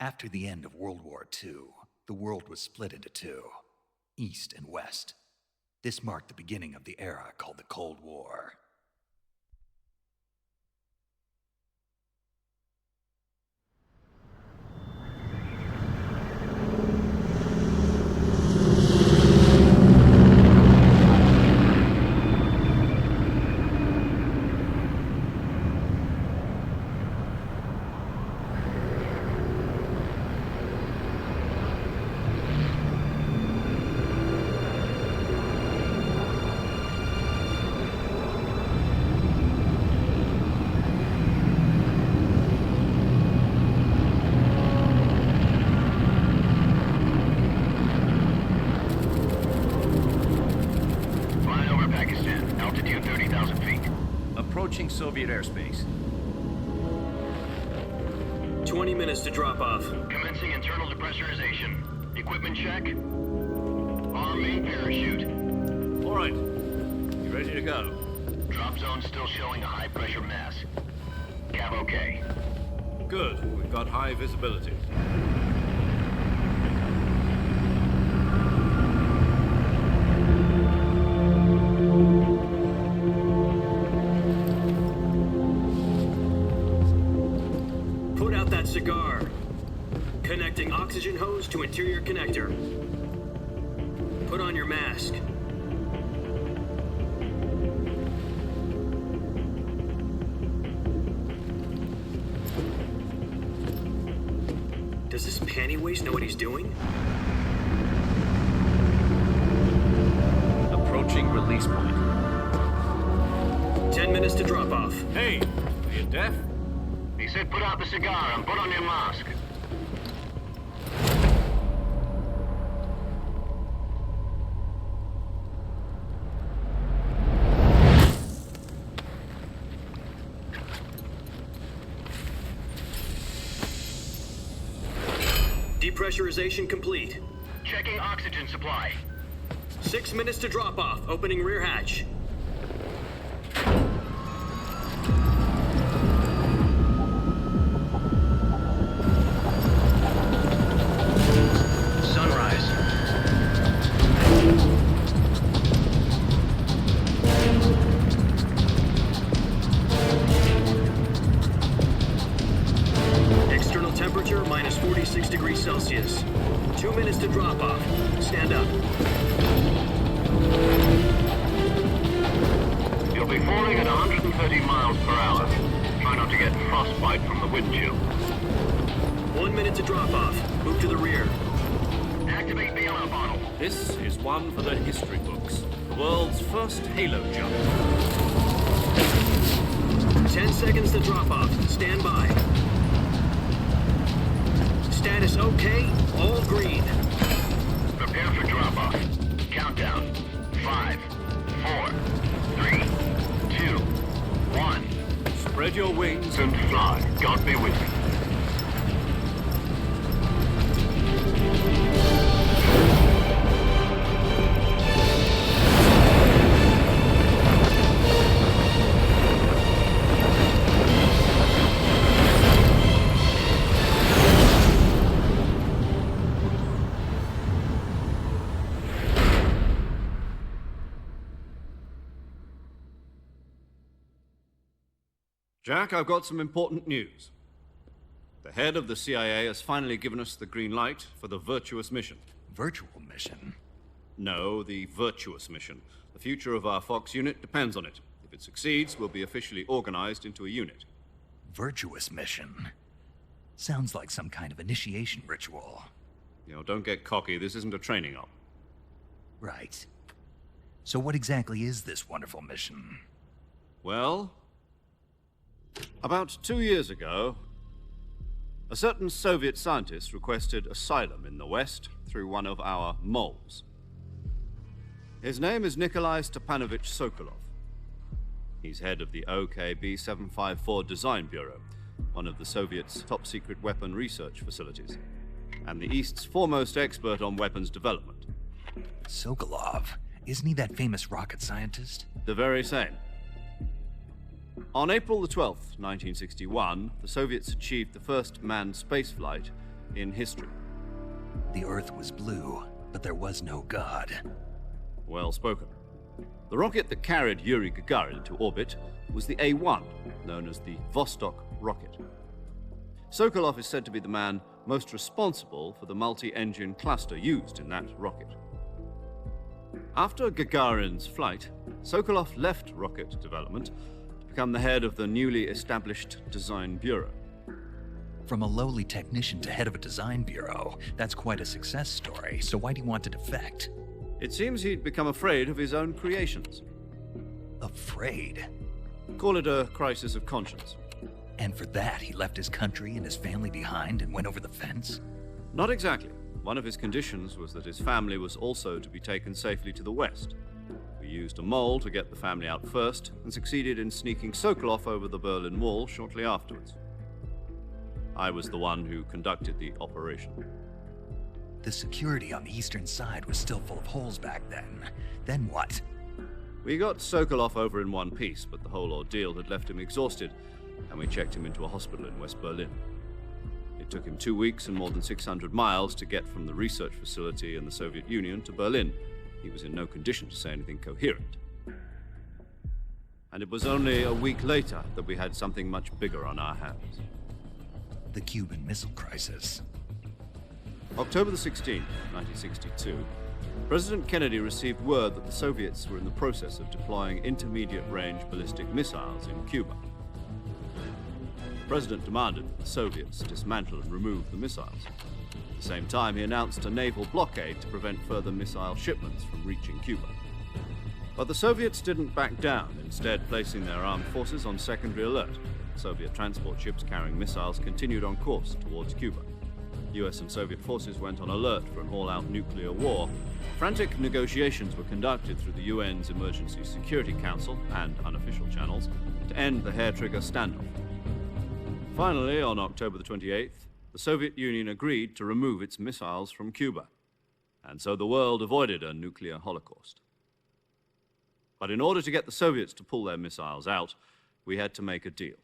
After the end of World War II, the world was split into two, East and West. This marked the beginning of the era called the Cold War. Soviet airspace. 20 minutes to drop off. Commencing internal depressurization. Equipment check. Arm main parachute. All right. You ready to go? Drop zone still showing a high pressure mass. Cav okay. Good. We've got high visibility. Cigar. Connecting oxygen hose to interior connector. Put on your mask. Does this panty waste know what he's doing? Approaching release point. 10 minutes to drop off. Hey, are you deaf? He said put out the cigar and put on your mask. Depressurization complete. Checking oxygen supply. 6 minutes to drop off. Opening rear hatch. Temperature minus 46 degrees Celsius. 2 minutes to drop off. Stand up. You'll be falling at 130 miles per hour. Try not to get frostbite from the wind chill. 1 minute to drop off. Move to the rear. Activate bailout bottle. This is one for the history books. The world's first halo jump. 10 seconds to drop off. Stand by. Status okay, all green. Prepare for drop-off. Countdown. 5, 4, 3, 2, 1. Spread your wings and fly. God be with you. Jack, I've got some important news. The head of the CIA has finally given us the green light for the virtuous mission. Virtual mission? No, the virtuous mission. The future of our Fox unit depends on it. If it succeeds, we'll be officially organized into a unit. Virtuous mission? Sounds like some kind of initiation ritual. You know, don't get cocky. This isn't a training op. Right. So what exactly is this wonderful mission? Well, about 2 years ago, a certain Soviet scientist requested asylum in the West through one of our moles. His name is Nikolai Stepanovich Sokolov. He's head of the OKB-754 Design Bureau, one of the Soviets' top-secret weapon research facilities, and the East's foremost expert on weapons development. Sokolov? Isn't he that famous rocket scientist? The very same. On April the 12th, 1961, the Soviets achieved the first manned spaceflight in history. The Earth was blue, but there was no God. Well spoken. The rocket that carried Yuri Gagarin to orbit was the A-1, known as the Vostok rocket. Sokolov is said to be the man most responsible for the multi-engine cluster used in that rocket. After Gagarin's flight, Sokolov left rocket development to become the head of the newly established Design Bureau. From a lowly technician to head of a design bureau, that's quite a success story, so why do you want to defect? It seems he'd become afraid of his own creations. Afraid? Call it a crisis of conscience. And for that, he left his country and his family behind and went over the fence? Not exactly. One of his conditions was that his family was also to be taken safely to the west. We used a mole to get the family out first and succeeded in sneaking Sokolov over the Berlin Wall shortly afterwards. I was the one who conducted the operation. The security on the eastern side was still full of holes back then. Then what? We got Sokolov over in one piece, but the whole ordeal had left him exhausted, and we checked him into a hospital in West Berlin. It took him 2 weeks and more than 600 miles to get from the research facility in the Soviet Union to Berlin. He was in no condition to say anything coherent. And it was only a week later that we had something much bigger on our hands. The Cuban Missile Crisis. October the 16th, 1962, President Kennedy received word that the Soviets were in the process of deploying intermediate-range ballistic missiles in Cuba. The President demanded that the Soviets dismantle and remove the missiles. At the same time, he announced a naval blockade to prevent further missile shipments from reaching Cuba. But the Soviets didn't back down, instead placing their armed forces on secondary alert. Soviet transport ships carrying missiles continued on course towards Cuba. US and Soviet forces went on alert for an all-out nuclear war. Frantic negotiations were conducted through the UN's Emergency Security Council and unofficial channels to end the hair-trigger standoff. Finally, on October the 28th, the Soviet Union agreed to remove its missiles from Cuba, and so the world avoided a nuclear holocaust. But in order to get the Soviets to pull their missiles out, we had to make a deal.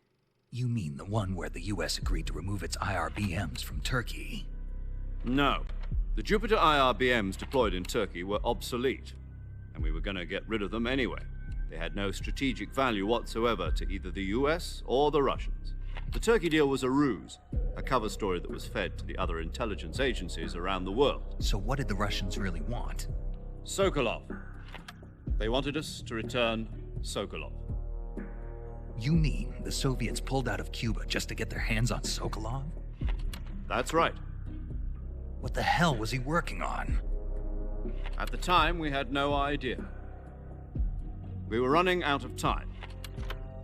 You mean the one where the US agreed to remove its IRBMs from Turkey? No. The Jupiter IRBMs deployed in Turkey were obsolete, and we were going to get rid of them anyway. They had no strategic value whatsoever to either the US or the Russians. The Turkey deal was a ruse, a cover story that was fed to the other intelligence agencies around the world. So what did the Russians really want? Sokolov. They wanted us to return Sokolov. You mean the Soviets pulled out of Cuba just to get their hands on Sokolov? That's right. What the hell was he working on? At the time, we had no idea. We were running out of time.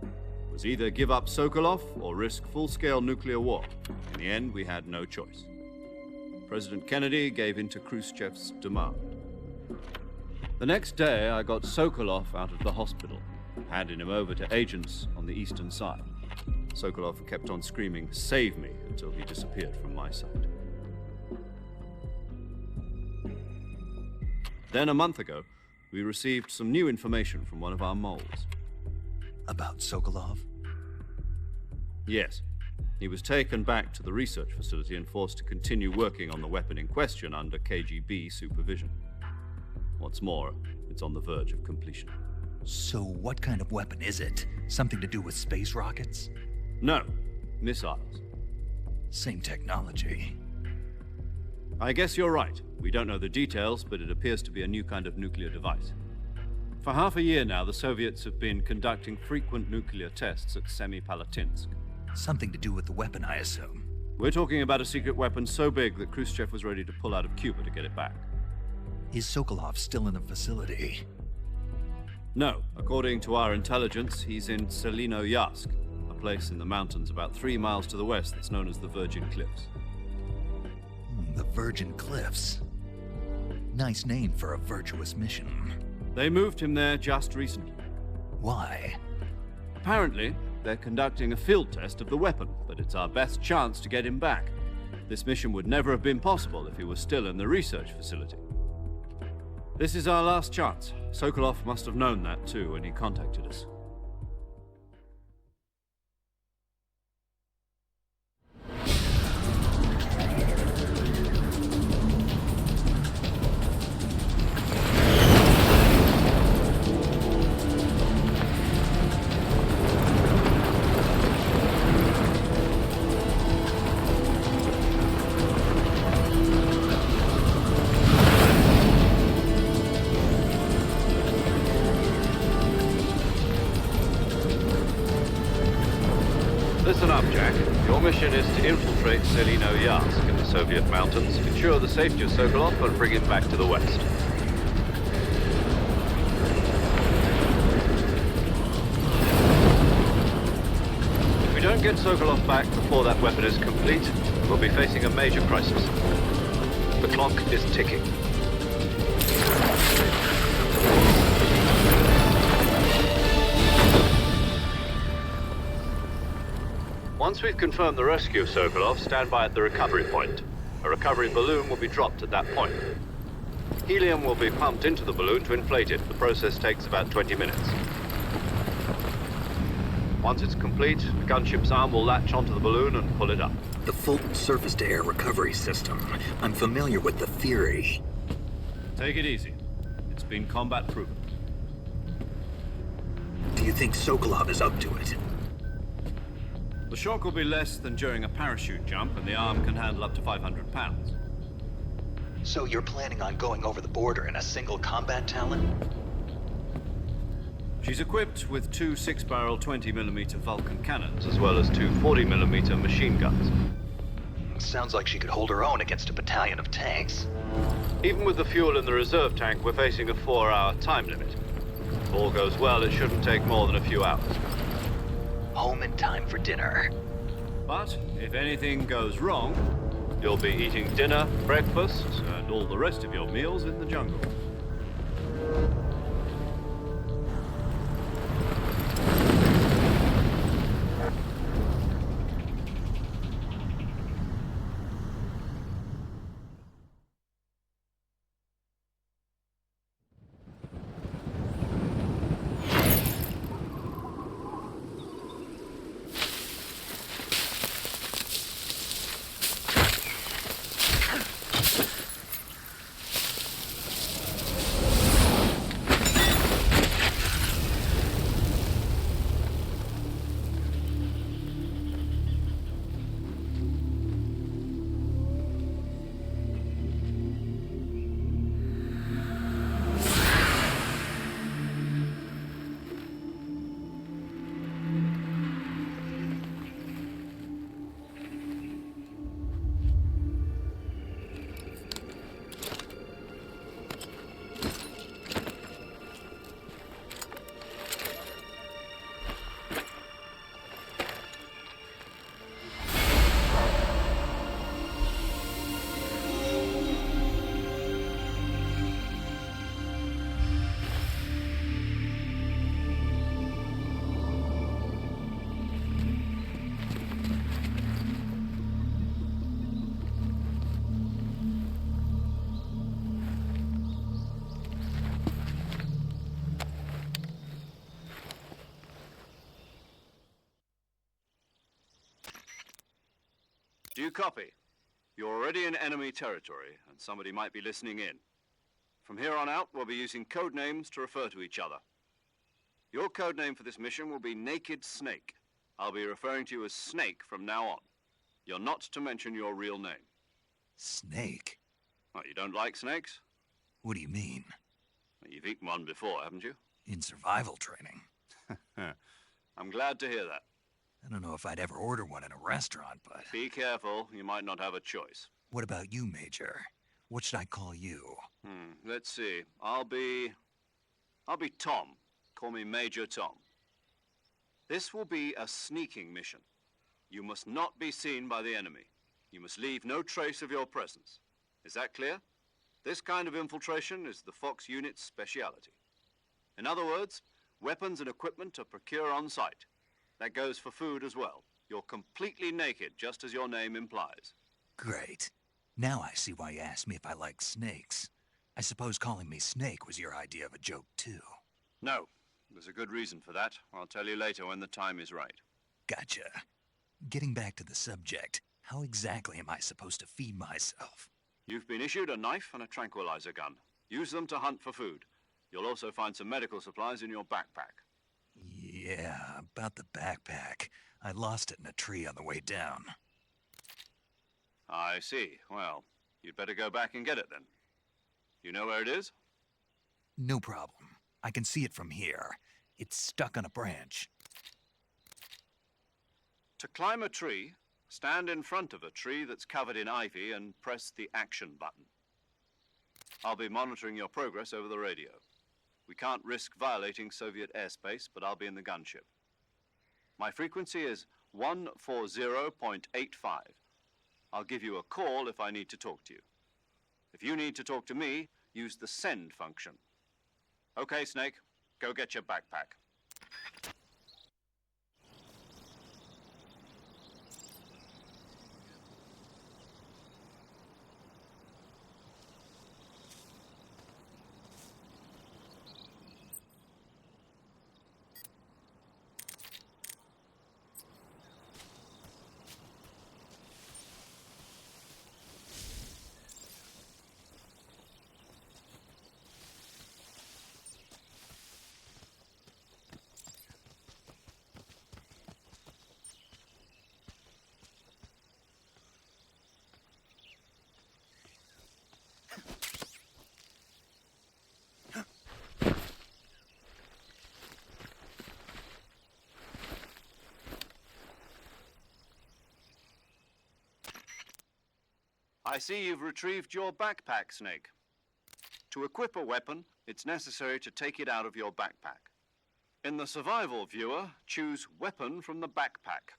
It was either give up Sokolov or risk full-scale nuclear war. In the end, we had no choice. President Kennedy gave in to Khrushchev's demand. The next day, I got Sokolov out of the hospital, handing him over to agents on the eastern side. Sokolov kept on screaming, "Save me," until he disappeared from my sight. Then a month ago, we received some new information from one of our moles. About Sokolov? Yes. He was taken back to the research facility and forced to continue working on the weapon in question under KGB supervision. What's more, it's on the verge of completion. So what kind of weapon is it? Something to do with space rockets? No, missiles. Same technology. I guess you're right. We don't know the details, but it appears to be a new kind of nuclear device. For half a year now, the Soviets have been conducting frequent nuclear tests at Semipalatinsk. Something to do with the weapon, I assume. We're talking about a secret weapon so big that Khrushchev was ready to pull out of Cuba to get it back. Is Sokolov still in the facility? No. According to our intelligence, he's in Selinoyarsk, a place in the mountains about 3 miles to the west that's known as the Virgin Cliffs. The Virgin Cliffs. Nice name for a virtuous mission. They moved him there just recently. Why? Apparently, they're conducting a field test of the weapon, but it's our best chance to get him back. This mission would never have been possible if he was still in the research facility. This is our last chance. Sokolov must have known that too when he contacted us. Listen up, Jack. Your mission is to infiltrate Selino Yask in the Soviet mountains, ensure the safety of Sokolov, and bring him back to the west. If we don't get Sokolov back before that weapon is complete, we'll be facing a major crisis. The clock is ticking. Once we've confirmed the rescue of Sokolov, stand by at the recovery point. A recovery balloon will be dropped at that point. Helium will be pumped into the balloon to inflate it. The process takes about 20 minutes. Once it's complete, the gunship's arm will latch onto the balloon and pull it up. The Fulton surface-to-air recovery system. I'm familiar with the theory. Take it easy. It's been combat proven. Do you think Sokolov is up to it? The shock will be less than during a parachute jump, and the arm can handle up to 500 pounds. So you're planning on going over the border in a single combat Talon? She's equipped with two 6-barrel 20mm Vulcan cannons, as well as two 40mm machine guns. Sounds like she could hold her own against a battalion of tanks. Even with the fuel in the reserve tank, we're facing a 4-hour time limit. If all goes well, it shouldn't take more than a few hours. Home in time for dinner. But if anything goes wrong, you'll be eating dinner, breakfast, and all the rest of your meals in the jungle. Do you copy? You're already in enemy territory, and somebody might be listening in. From here on out, we'll be using code names to refer to each other. Your code name for this mission will be Naked Snake. I'll be referring to you as Snake from now on. You're not to mention your real name. Snake? What, you don't like snakes? What do you mean? Well, you've eaten one before, haven't you? In survival training. I'm glad to hear that. I don't know if I'd ever order one in a restaurant, but... Be careful, you might not have a choice. What about you, Major? What should I call you? Let's see. I'll be Tom. Call me Major Tom. This will be a sneaking mission. You must not be seen by the enemy. You must leave no trace of your presence. Is that clear? This kind of infiltration is the Fox unit's speciality. In other words, weapons and equipment are procured on site. That goes for food as well. You're completely naked, just as your name implies. Great. Now I see why you asked me if I like snakes. I suppose calling me Snake was your idea of a joke, too. No. There's a good reason for that. I'll tell you later when the time is right. Gotcha. Getting back to the subject, how exactly am I supposed to feed myself? You've been issued a knife and a tranquilizer gun. Use them to hunt for food. You'll also find some medical supplies in your backpack. Yeah, about the backpack. I lost it in a tree on the way down. I see. Well, you'd better go back and get it then. You know where it is? No problem. I can see it from here. It's stuck on a branch. To climb a tree, stand in front of a tree that's covered in ivy and press the action button. I'll be monitoring your progress over the radio. We can't risk violating Soviet airspace, but I'll be in the gunship. My frequency is 140.85. I'll give you a call if I need to talk to you. If you need to talk to me, use the send function. Okay, Snake, go get your backpack. I see you've retrieved your backpack, Snake. To equip a weapon, it's necessary to take it out of your backpack. In the survival viewer, choose Weapon from the backpack.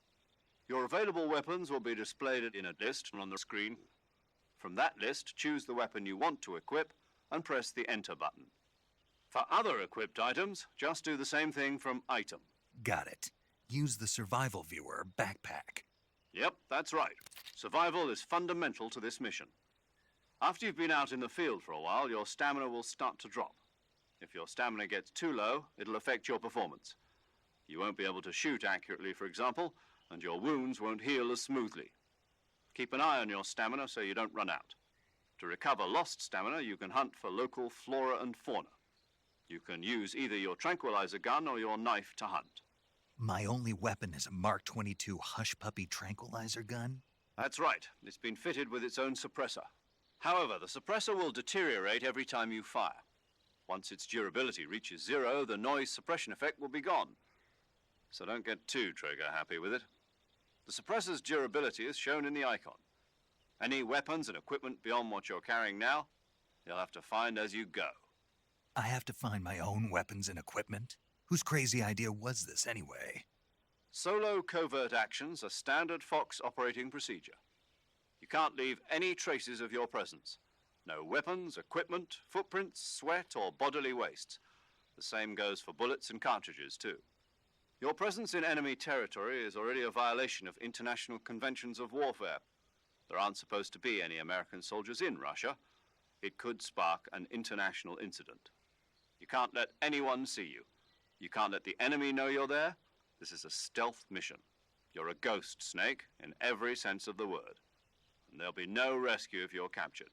Your available weapons will be displayed in a list on the screen. From that list, choose the weapon you want to equip and press the Enter button. For other equipped items, just do the same thing from Item. Got it. Use the survival viewer backpack. Yep, that's right. Survival is fundamental to this mission. After you've been out in the field for a while, your stamina will start to drop. If your stamina gets too low, it'll affect your performance. You won't be able to shoot accurately, for example, and your wounds won't heal as smoothly. Keep an eye on your stamina so you don't run out. To recover lost stamina, you can hunt for local flora and fauna. You can use either your tranquilizer gun or your knife to hunt. My only weapon is a Mark 22 Hush Puppy tranquilizer gun? That's right. It's been fitted with its own suppressor. However, the suppressor will deteriorate every time you fire. Once its durability reaches 0, the noise suppression effect will be gone. So don't get too trigger happy with it. The suppressor's durability is shown in the icon. Any weapons and equipment beyond what you're carrying now, you'll have to find as you go. I have to find my own weapons and equipment? Whose crazy idea was this anyway? Solo covert actions are standard Fox operating procedure. You can't leave any traces of your presence. No weapons, equipment, footprints, sweat, or bodily wastes. The same goes for bullets and cartridges, too. Your presence in enemy territory is already a violation of international conventions of warfare. There aren't supposed to be any American soldiers in Russia. It could spark an international incident. You can't let anyone see you. You can't let the enemy know you're there. This is a stealth mission. You're a ghost, Snake, in every sense of the word. And there'll be no rescue if you're captured.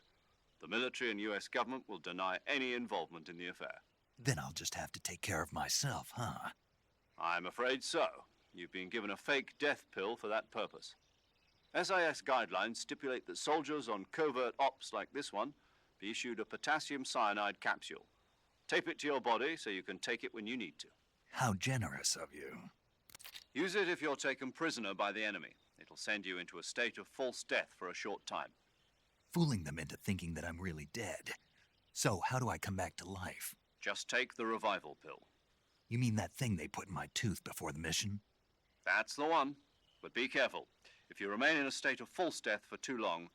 The military and US government will deny any involvement in the affair. Then I'll just have to take care of myself, huh? I'm afraid so. You've been given a fake death pill for that purpose. SIS guidelines stipulate that soldiers on covert ops like this one be issued a potassium cyanide capsule. Tape it to your body so you can take it when you need to. How generous of you. Use it if you're taken prisoner by the enemy. It'll send you into a state of false death for a short time. Fooling them into thinking that I'm really dead. So how do I come back to life? Just take the revival pill. You mean that thing they put in my tooth before the mission? That's the one. But be careful. If you remain in a state of false death for too long,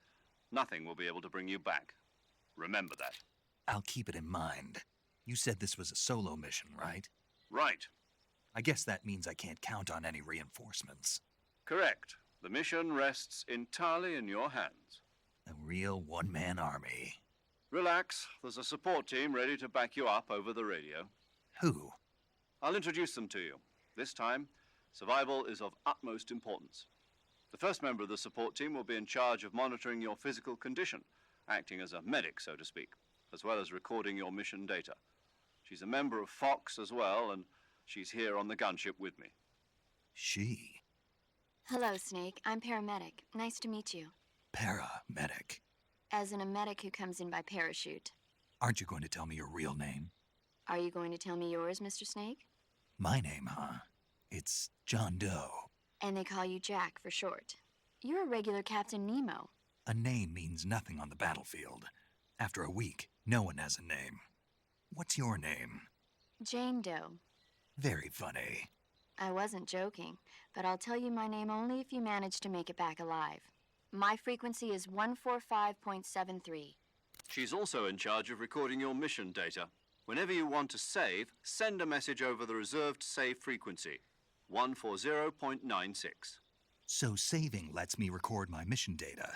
nothing will be able to bring you back. Remember that. I'll keep it in mind. You said this was a solo mission, right? Right. I guess that means I can't count on any reinforcements. Correct. The mission rests entirely in your hands. A real one-man army. Relax. There's a support team ready to back you up over the radio. Who? I'll introduce them to you. This time, survival is of utmost importance. The first member of the support team will be in charge of monitoring your physical condition, acting as a medic, so to speak, as well as recording your mission data. She's a member of Fox as well, and she's here on the gunship with me. She? Hello, Snake. I'm paramedic. Nice to meet you. Paramedic. As in a medic who comes in by parachute. Aren't you going to tell me your real name? Are you going to tell me yours, Mr. Snake? My name, huh? It's John Doe. And they call you Jack for short. You're a regular Captain Nemo. A name means nothing on the battlefield. After a week, no one has a name. What's your name? Jane Doe. Very funny. I wasn't joking, but I'll tell you my name only if you manage to make it back alive. My frequency is 145.73. She's also in charge of recording your mission data. Whenever you want to save, send a message over the reserved save frequency, 140.96. So saving lets me record my mission data.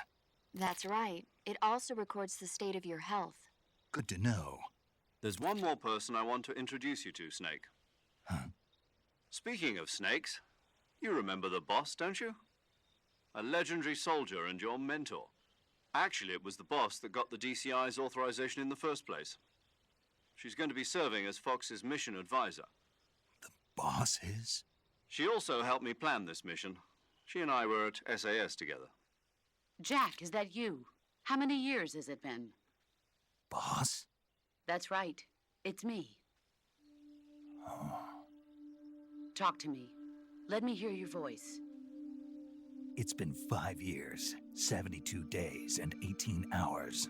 That's right. It also records the state of your health. Good to know. There's one more person I want to introduce you to, Snake. Huh? Speaking of snakes, you remember the boss, don't you? A legendary soldier and your mentor. Actually, it was the boss that got the DCI's authorization in the first place. She's going to be serving as Fox's mission advisor. The boss is? She also helped me plan this mission. She and I were at SAS together. Jack, is that you? How many years has it been? Boss? That's right. It's me. Oh. Talk to me. Let me hear your voice. It's been 5 years, 72 days, and 18 hours.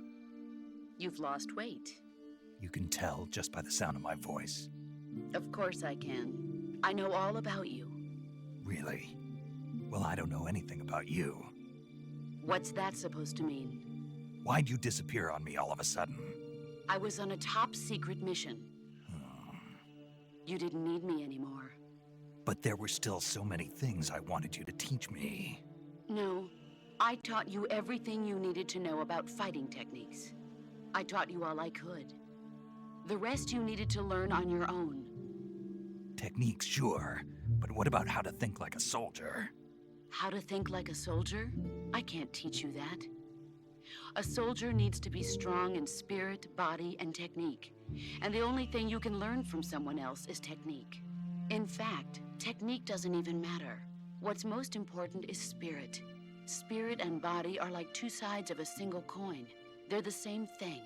You've lost weight. You can tell just by the sound of my voice. Of course I can. I know all about you. Really? Well, I don't know anything about you. What's that supposed to mean? Why'd you disappear on me all of a sudden? I was on a top-secret mission. You didn't need me anymore. But there were still so many things I wanted you to teach me. No, I taught you everything you needed to know about fighting techniques. I taught you all I could. The rest you needed to learn on your own. Techniques, sure. But what about how to think like a soldier? How to think like a soldier? I can't teach you that. A soldier needs to be strong in spirit, body, and technique. And the only thing you can learn from someone else is technique. In fact, technique doesn't even matter. What's most important is spirit. Spirit and body are like two sides of a single coin. They're the same thing.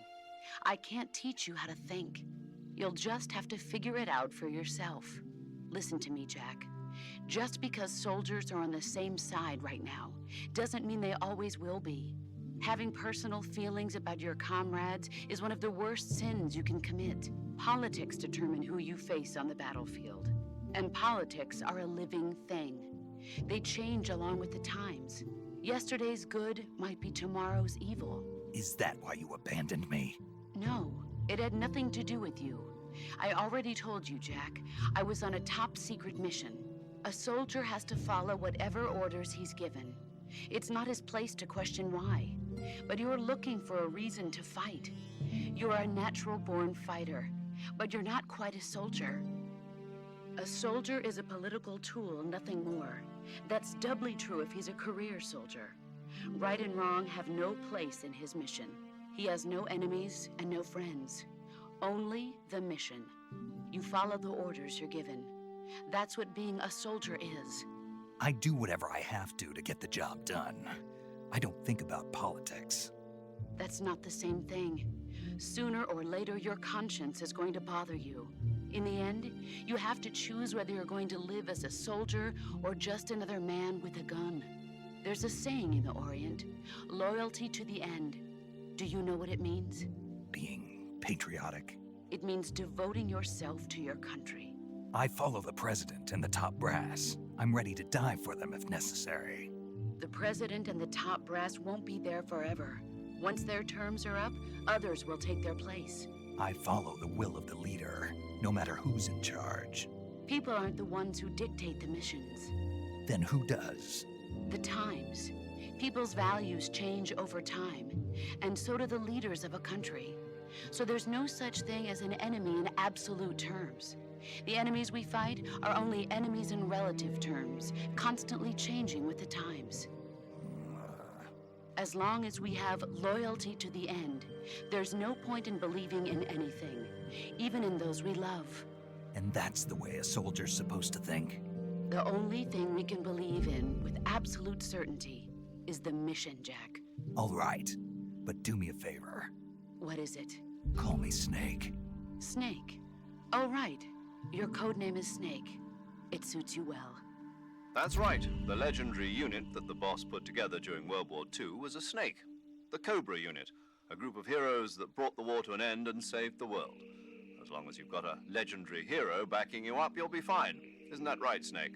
I can't teach you how to think. You'll just have to figure it out for yourself. Listen to me, Jack. Just because soldiers are on the same side right now doesn't mean they always will be. Having personal feelings about your comrades is one of the worst sins you can commit. Politics determine who you face on the battlefield. And politics are a living thing. They change along with the times. Yesterday's good might be tomorrow's evil. Is that why you abandoned me? No, it had nothing to do with you. I already told you, Jack. I was on a top-secret mission. A soldier has to follow whatever orders he's given. It's not his place to question why. But you're looking for a reason to fight. You're a natural-born fighter, but you're not quite a soldier. A soldier is a political tool, nothing more. That's doubly true if he's a career soldier. Right and wrong have no place in his mission. He has no enemies and no friends. Only the mission. You follow the orders you're given. That's what being a soldier is. I do whatever I have to get the job done. I don't think about politics. That's not the same thing. Sooner or later, your conscience is going to bother you. In the end, you have to choose whether you're going to live as a soldier or just another man with a gun. There's a saying in the Orient, loyalty to the end. Do you know what it means? Being patriotic. It means devoting yourself to your country. I follow the president and the top brass. I'm ready to die for them if necessary. The president and the top brass won't be there forever. Once their terms are up, others will take their place. I follow the will of the leader, no matter who's in charge. People aren't the ones who dictate the missions. Then who does? The times. People's values change over time, and so do the leaders of a country. So there's no such thing as an enemy in absolute terms. The enemies we fight are only enemies in relative terms, constantly changing with the times. As long as we have loyalty to the end, there's no point in believing in anything, even in those we love. And that's the way a soldier's supposed to think? The only thing we can believe in with absolute certainty is the mission, Jack. All right, but do me a favor. What is it? Call me Snake. Snake. Oh, right. Your codename is Snake. It suits you well. That's right. The legendary unit that the boss put together during World War II was a snake. The Cobra unit, a group of heroes that brought the war to an end and saved the world. As long as you've got a legendary hero backing you up, you'll be fine. Isn't that right, Snake?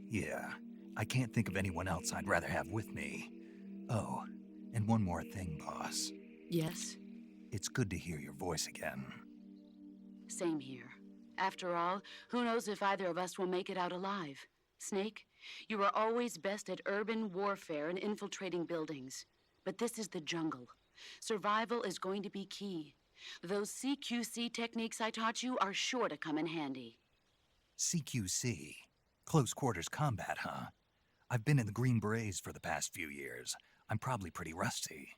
Yeah, I can't think of anyone else I'd rather have with me. Oh, and one more thing, boss. Yes? It's good to hear your voice again. Same here. After all, who knows if either of us will make it out alive? Snake, you are always best at urban warfare and infiltrating buildings. But this is the jungle. Survival is going to be key. Those CQC techniques I taught you are sure to come in handy. CQC? Close quarters combat, huh? I've been in the Green Berets for the past few years. I'm probably pretty rusty.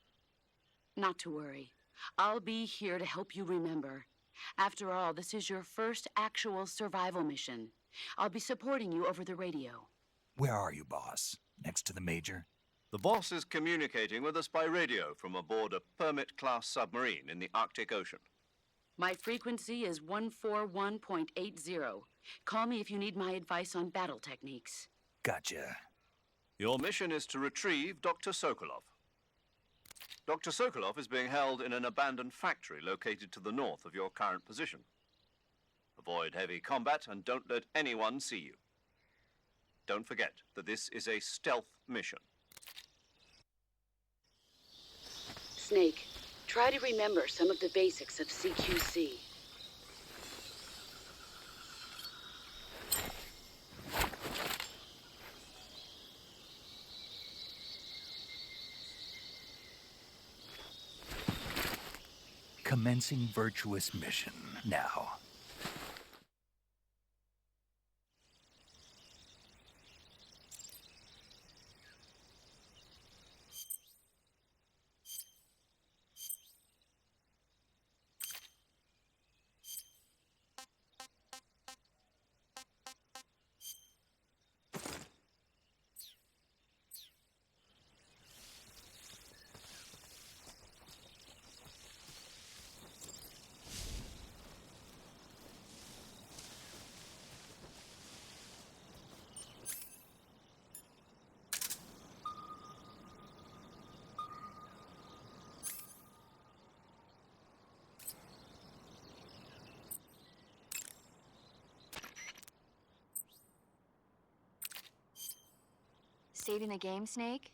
Not to worry. I'll be here to help you remember. After all, this is your first actual survival mission. I'll be supporting you over the radio. Where are you, boss? Next to the Major? The boss is communicating with us by radio from aboard a Permit-class submarine in the Arctic Ocean. My frequency is 141.80. Call me if you need my advice on battle techniques. Gotcha. Your mission is to retrieve Dr. Sokolov. Dr. Sokolov is being held in an abandoned factory located to the north of your current position. Avoid heavy combat and don't let anyone see you. Don't forget that this is a stealth mission. Snake, try to remember some of the basics of CQC. Commencing virtuous mission now. Saving the game, Snake?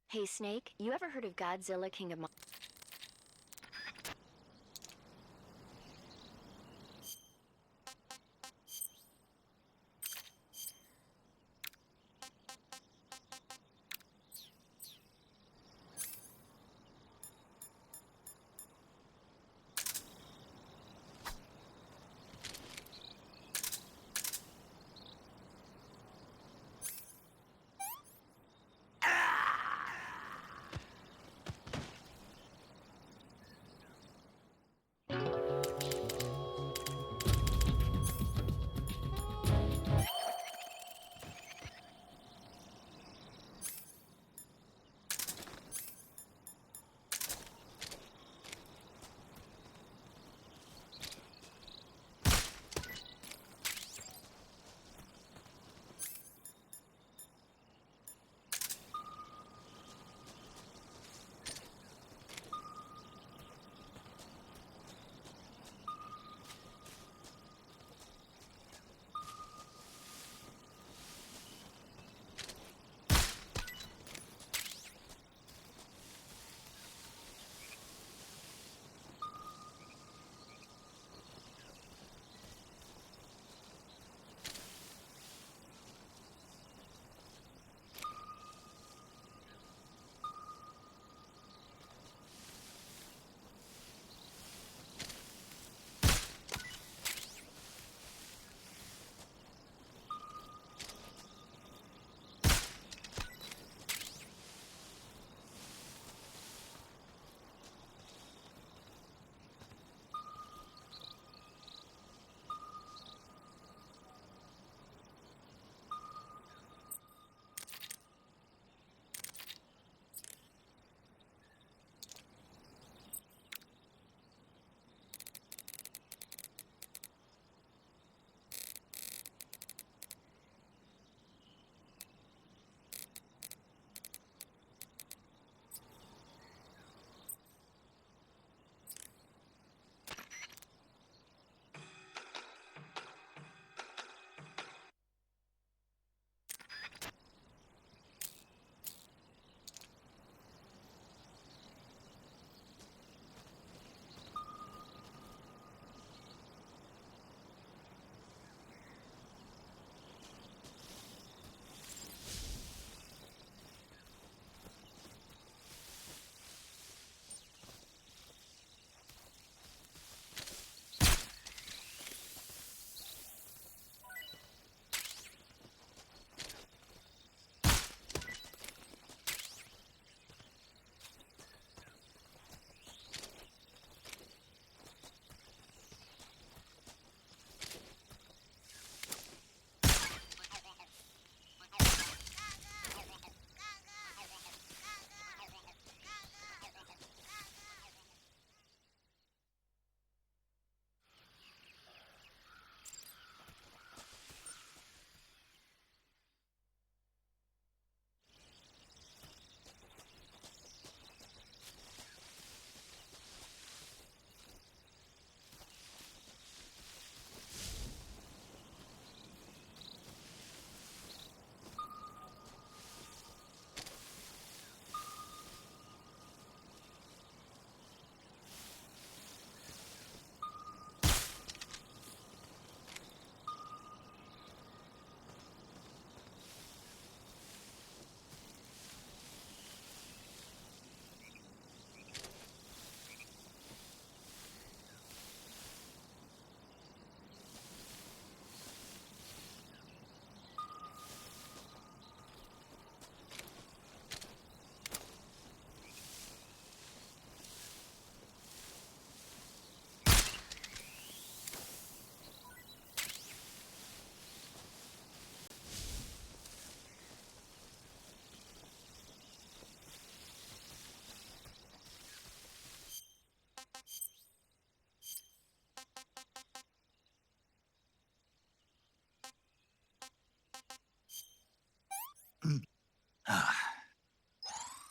Hey, Snake, you ever heard of Godzilla, King of Monsters?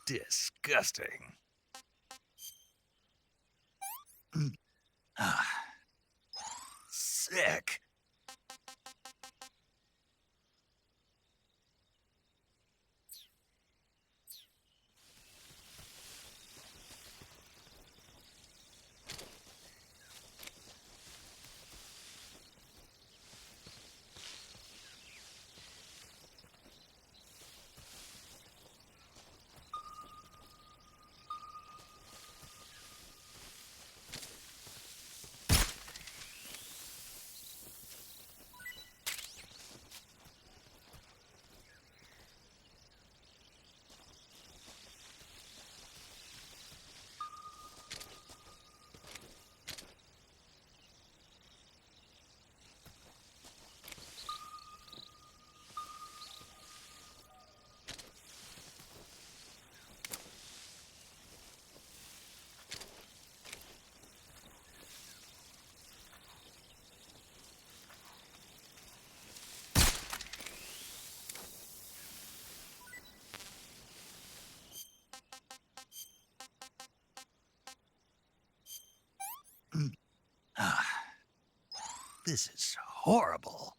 Disgusting. Sick. This is horrible.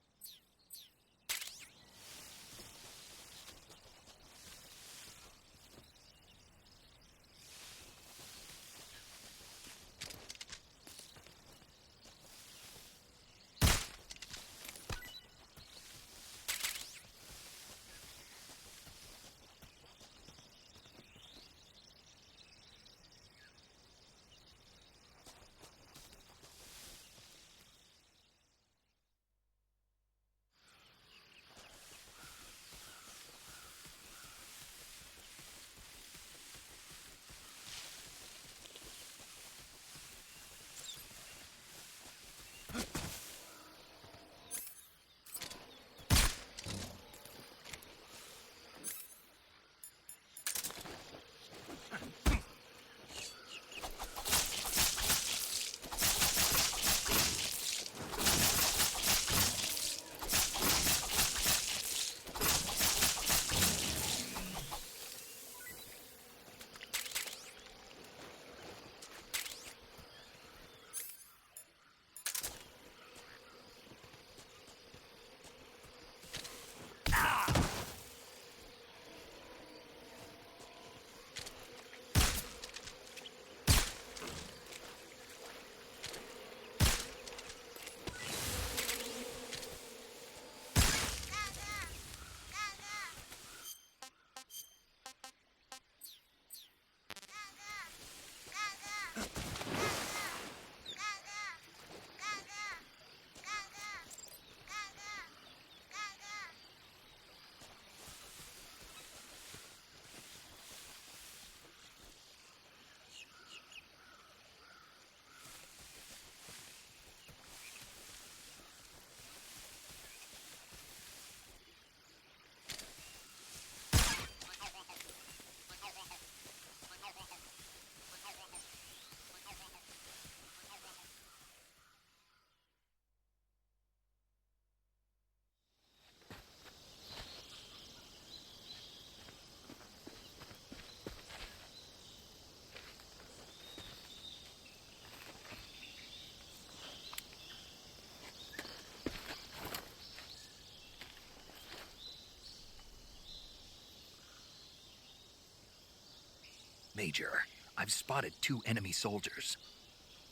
Major, I've spotted 2 enemy soldiers.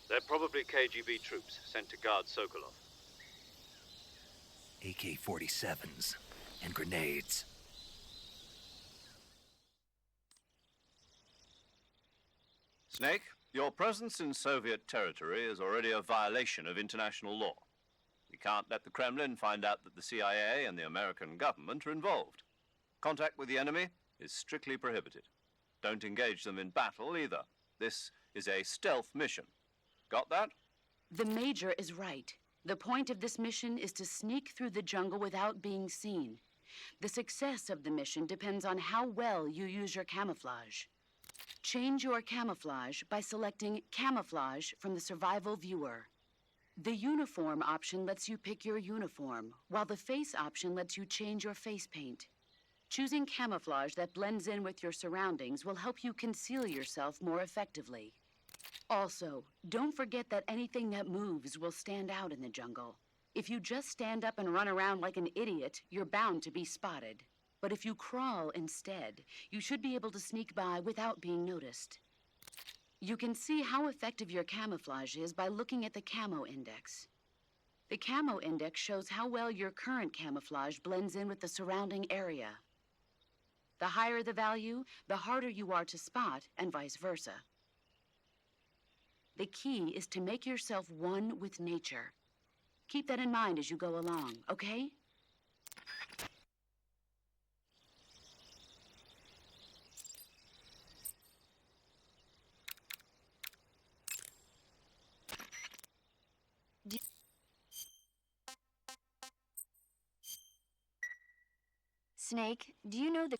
They're probably KGB troops sent to guard Sokolov. AK-47s and grenades. Snake, your presence in Soviet territory is already a violation of international law. We can't let the Kremlin find out that the CIA and the American government are involved. Contact with the enemy is strictly prohibited. Don't engage them in battle either. This is a stealth mission. Got that? The Major is right. The point of this mission is to sneak through the jungle without being seen. The success of the mission depends on how well you use your camouflage. Change your camouflage by selecting Camouflage from the Survival Viewer. The Uniform option lets you pick your uniform, while the Face option lets you change your face paint. Choosing camouflage that blends in with your surroundings will help you conceal yourself more effectively. Also, don't forget that anything that moves will stand out in the jungle. If you just stand up and run around like an idiot, you're bound to be spotted. But if you crawl instead, you should be able to sneak by without being noticed. You can see how effective your camouflage is by looking at the camo index. The camo index shows how well your current camouflage blends in with the surrounding area. The higher the value, the harder you are to spot, and vice versa. The key is to make yourself one with nature. Keep that in mind as you go along, okay? Snake, do you know the...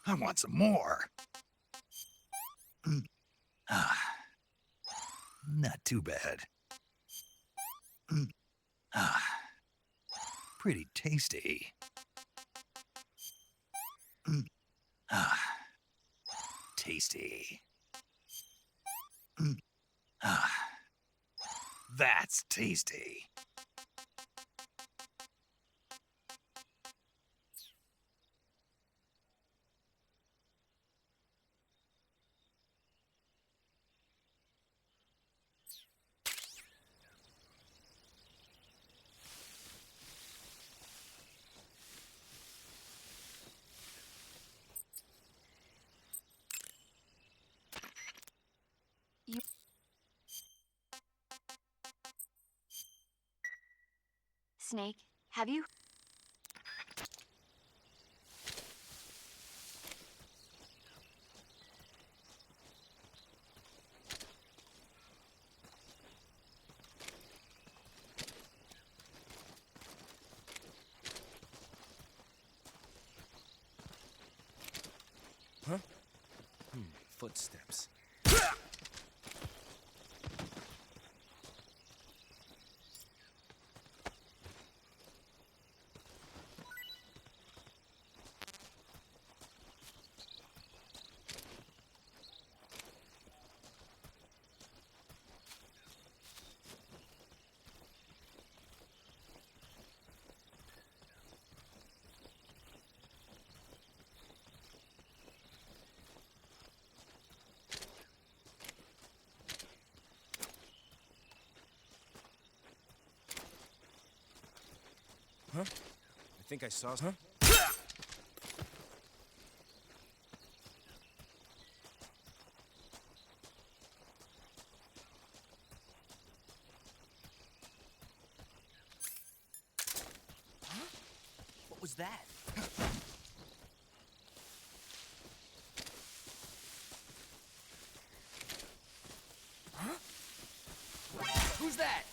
I want some more. Not too bad. Pretty tasty. Tasty. That's tasty. Snake, have you... Huh? Footsteps. Huh? I think I saw... Huh? What was that? Huh? Who's that?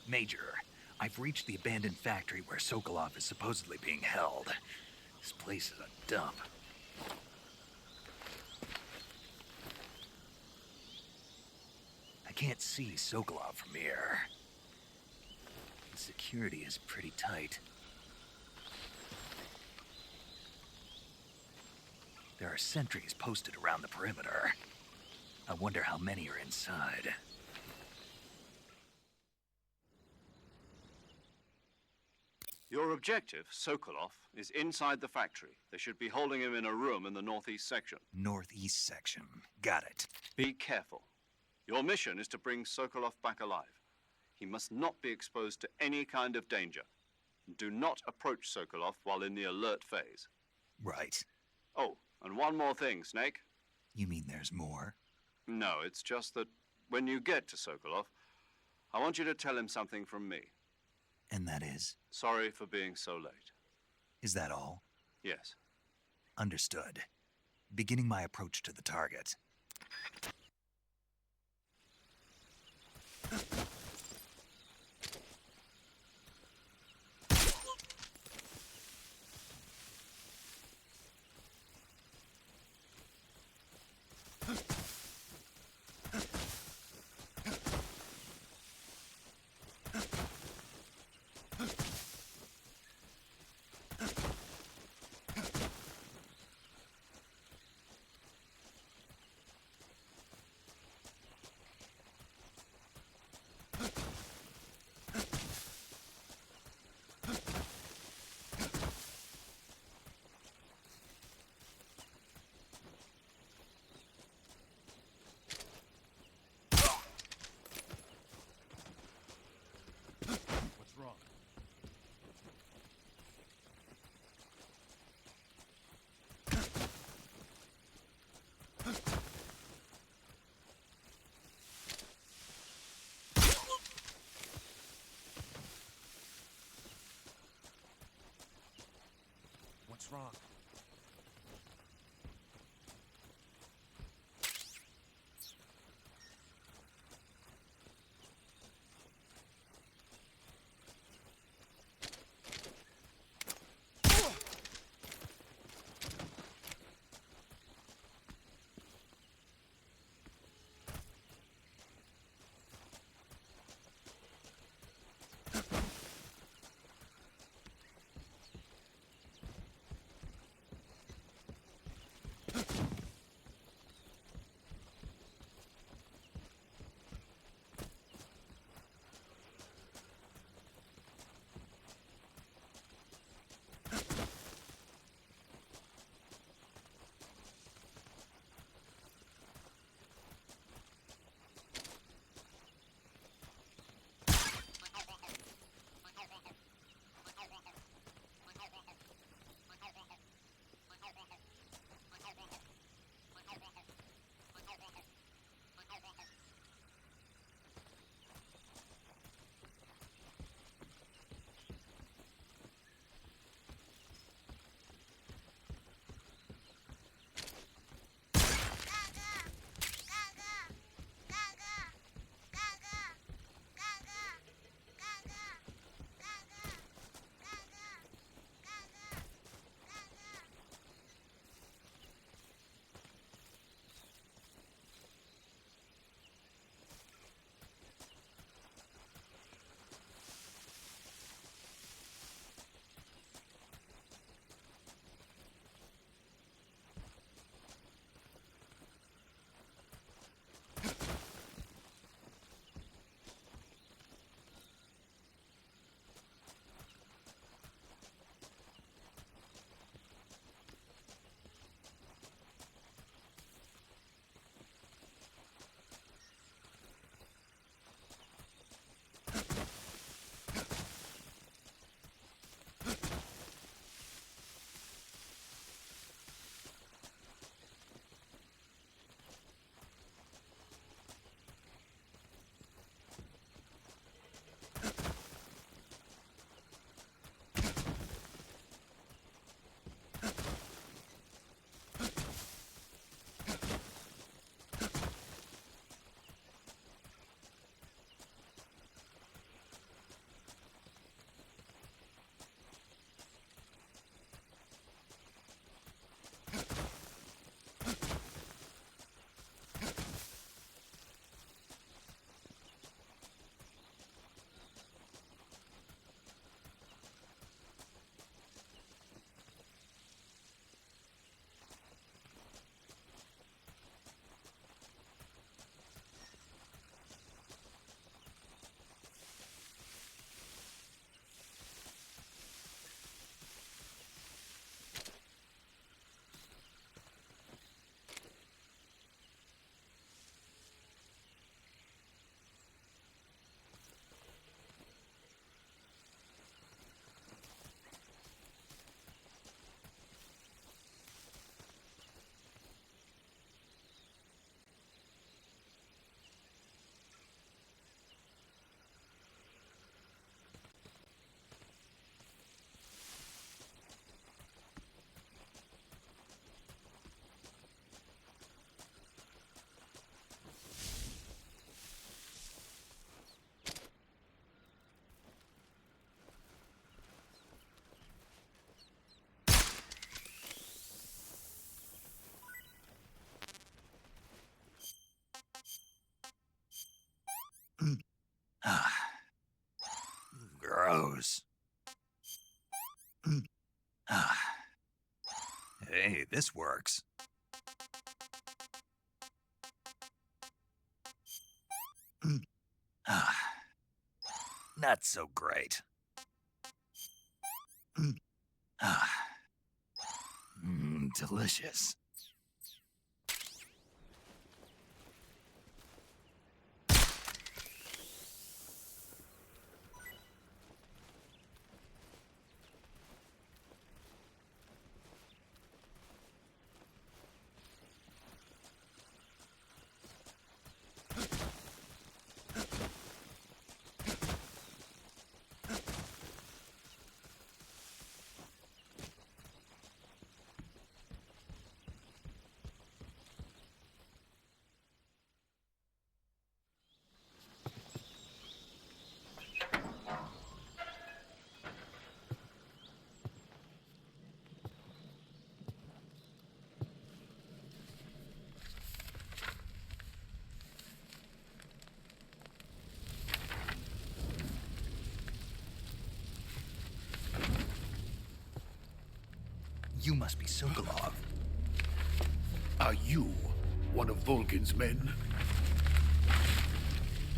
Major, I've reached the abandoned factory where Sokolov is supposedly being held. This place is a dump. I can't see Sokolov from here. The security is pretty tight. There are sentries posted around the perimeter. I wonder how many are inside. Your objective, Sokolov, is inside the factory. They should be holding him in a room in the northeast section. Northeast section. Got it. Be careful. Your mission is to bring Sokolov back alive. He must not be exposed to any kind of danger. Do not approach Sokolov while in the alert phase. Right. Oh, and one more thing, Snake. You mean there's more? No, it's just that when you get to Sokolov, I want you to tell him something from me. And that is? Sorry for being so late. Is that all? Yes. Understood. Beginning my approach to the target. What's wrong? What's wrong? Gross. Hey, this works. Not so great. Delicious. You must be Sokolov. Are you one of Volgin's men?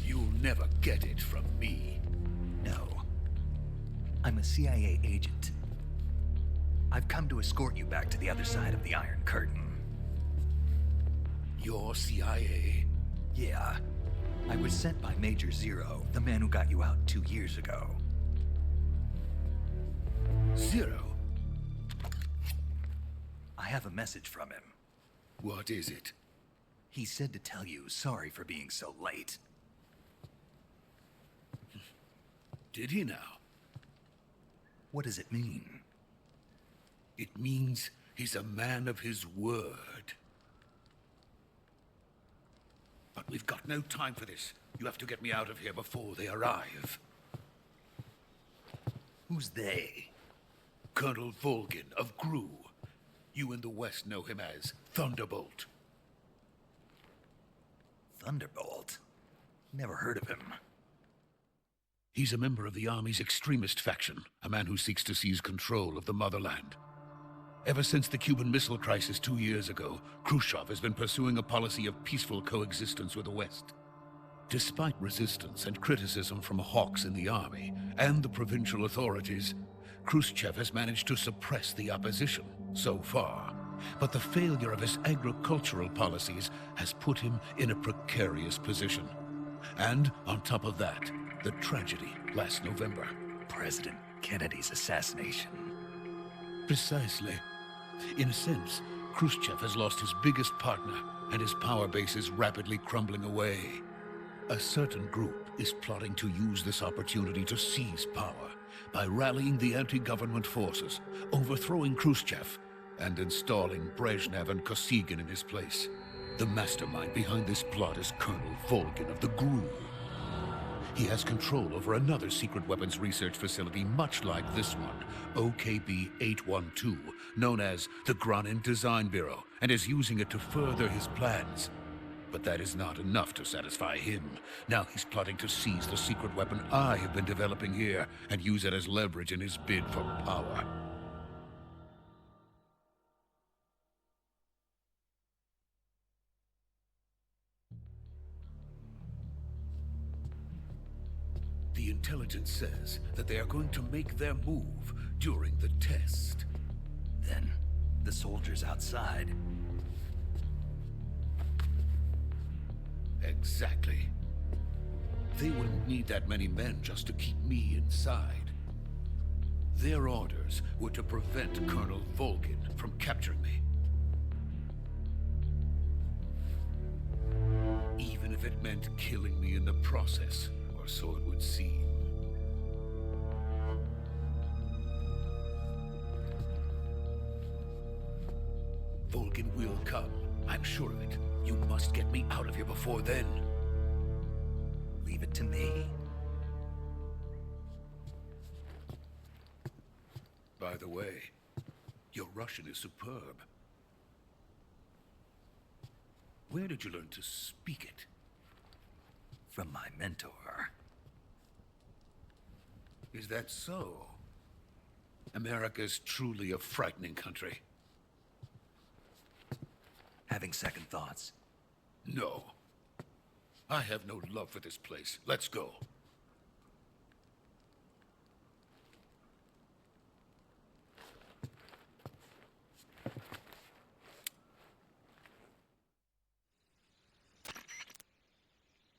You'll never get it from me. No. I'm a CIA agent. I've come to escort you back to the other side of the Iron Curtain. You're CIA? Yeah. I was sent by Major Zero, the man who got you out 2 years ago. Zero? I have a message from him. What is it? He said to tell you sorry for being so late. Did he now? What does it mean? It means he's a man of his word. But we've got no time for this. You have to get me out of here before they arrive. Who's they? Colonel Volgin of GRU. You in the West know him as Thunderbolt. Thunderbolt? Never heard of him. He's a member of the Army's extremist faction, a man who seeks to seize control of the motherland. Ever since the Cuban Missile Crisis 2 years ago, Khrushchev has been pursuing a policy of peaceful coexistence with the West. Despite resistance and criticism from hawks in the Army and the provincial authorities, Khrushchev has managed to suppress the opposition so far. But the failure of his agricultural policies has put him in a precarious position. And on top of that, the tragedy last November. President Kennedy's assassination. Precisely. In a sense, Khrushchev has lost his biggest partner, and his power base is rapidly crumbling away. A certain group is plotting to use this opportunity to seize power by rallying the anti-government forces, overthrowing Khrushchev, and installing Brezhnev and Kosygin in his place. The mastermind behind this plot is Colonel Volgin of the GRU. He has control over another secret weapons research facility much like this one, OKB-812, known as the Granin Design Bureau, and is using it to further his plans. But that is not enough to satisfy him. Now he's plotting to seize the secret weapon I have been developing here and use it as leverage in his bid for power. The intelligence says that they are going to make their move during the test. Then, the soldiers outside. Exactly. They wouldn't need that many men just to keep me inside. Their orders were to prevent Colonel Volgin from capturing me. Even if it meant killing me in the process, or so it would seem. Volgin will come. I'm sure of it. You must get me out of here before then. Leave it to me. By the way, your Russian is superb. Where did you learn to speak it? From my mentor. Is that so? America's truly a frightening country. Having second thoughts? No. I have no love for this place. Let's go.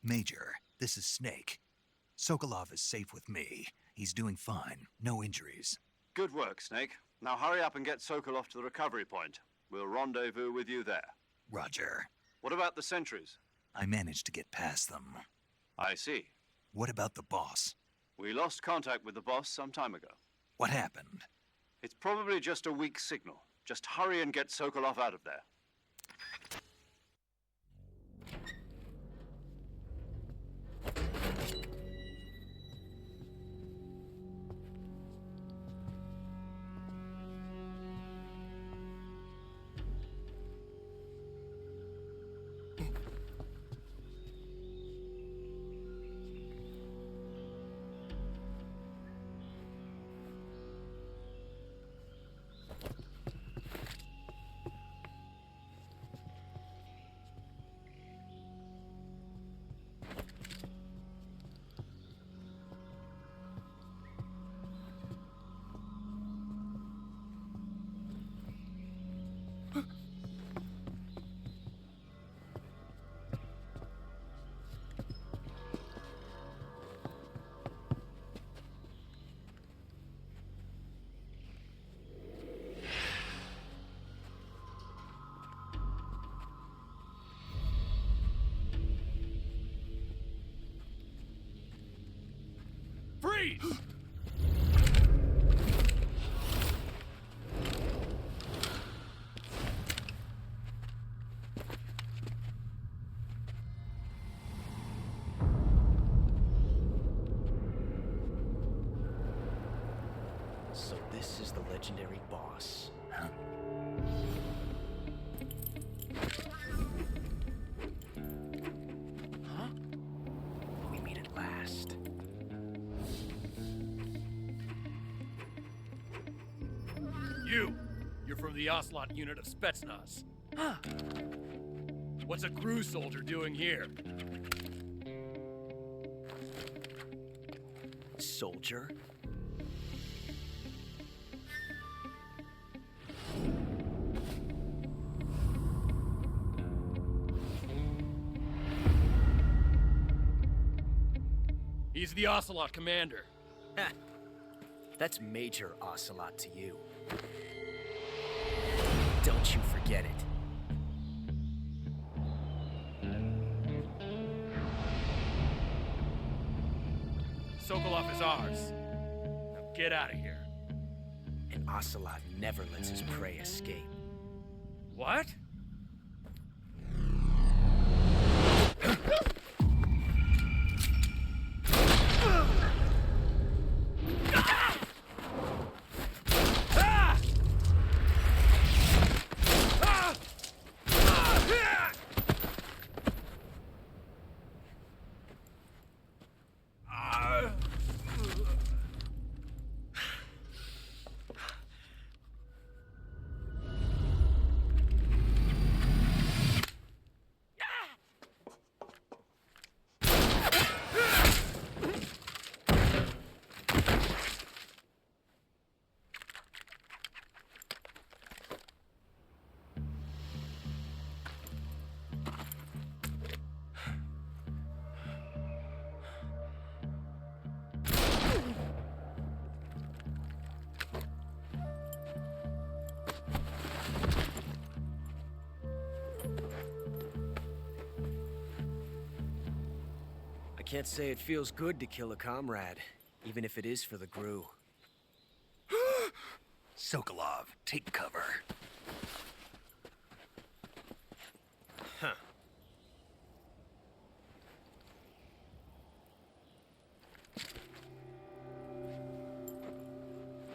Major, this is Snake. Sokolov is safe with me. He's doing fine. No injuries. Good work, Snake. Now hurry up and get Sokolov to the recovery point. We'll rendezvous with you there. Roger. What about the sentries? I managed to get past them. I see. What about the boss? We lost contact with the boss some time ago. What happened? It's probably just a weak signal. Just hurry and get Sokolov out of there. Freeze! So this is the legendary boss. Huh? Huh? We meet at last. You're from the Ocelot unit of Spetsnaz. Huh. What's a crew soldier doing here? Soldier? He's the Ocelot commander. Ha! That's Major Ocelot to you. Don't you forget it. Sokolov is ours. Now get out of here. And Ocelot never lets his prey escape. What? I can't say it feels good to kill a comrade, even if it is for the GRU. Sokolov, take cover. Huh.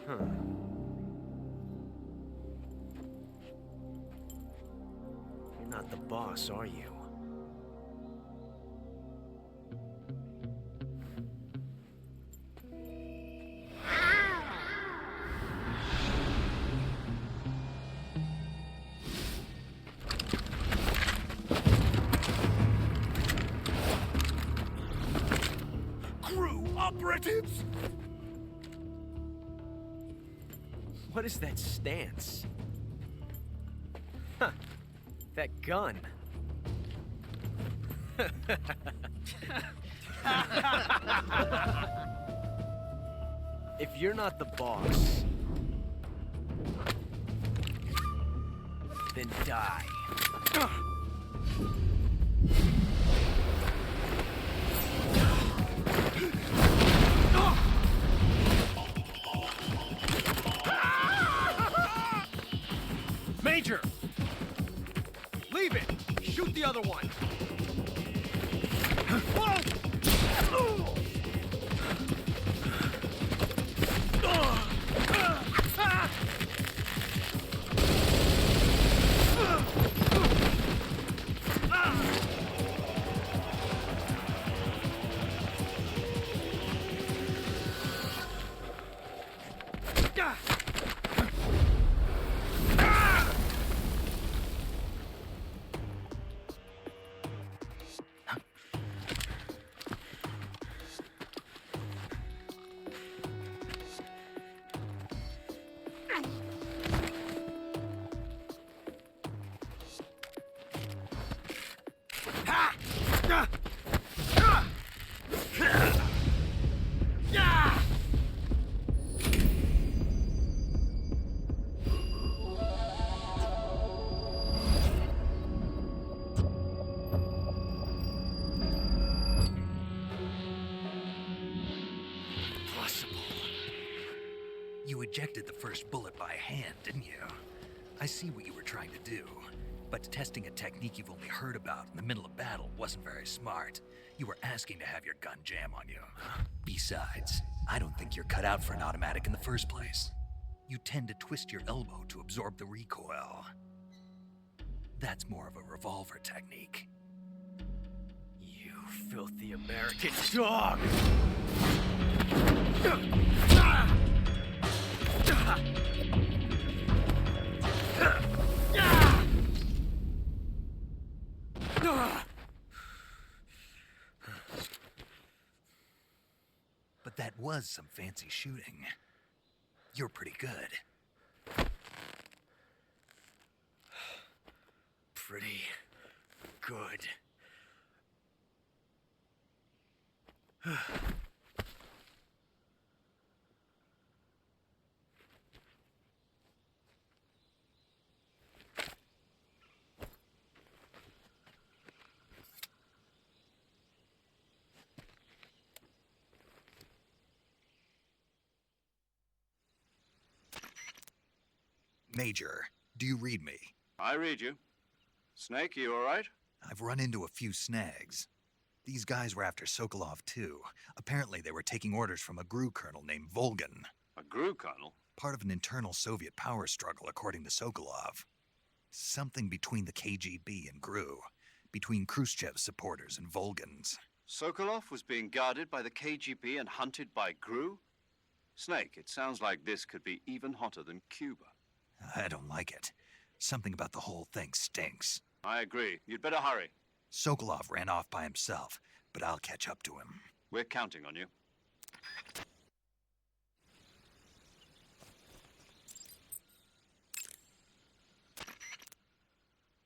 Huh. You're not the boss, are you? operatives! What is that stance? Huh. That gun. If you're not the boss, then die. Major! Leave it! Shoot the other one! You ejected the first bullet by hand, didn't you? I see what you were trying to do, but testing a technique you've only heard about in the middle of battle wasn't very smart. You were asking to have your gun jam on you. Besides, I don't think you're cut out for an automatic in the first place. You tend to twist your elbow to absorb the recoil. That's more of a revolver technique. You filthy American dog! But that was some fancy shooting. You're pretty good. Pretty good. Major, do you read me? I read you. Snake, you all right? I've run into a few snags. These guys were after Sokolov too. Apparently they were taking orders from a GRU colonel named Volgan. A GRU colonel? Part of an internal Soviet power struggle, according to Sokolov. Something between the KGB and GRU. Between Khrushchev's supporters and Volgan's. Sokolov was being guarded by the KGB and hunted by GRU? Snake, it sounds like this could be even hotter than Cuba. I don't like it. Something about the whole thing stinks. I agree. You'd better hurry. Sokolov ran off by himself, but I'll catch up to him. We're counting on you.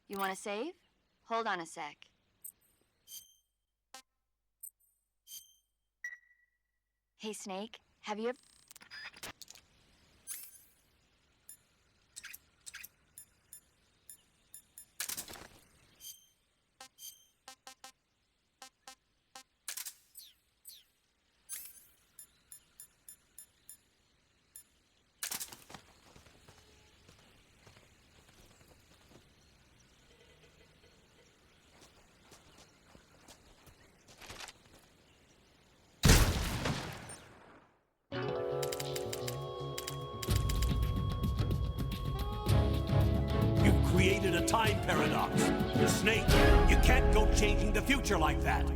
You want to save? Hold on a sec. Hey, Snake, have you ever... Created a time paradox. Snake, you can't go changing the future like that.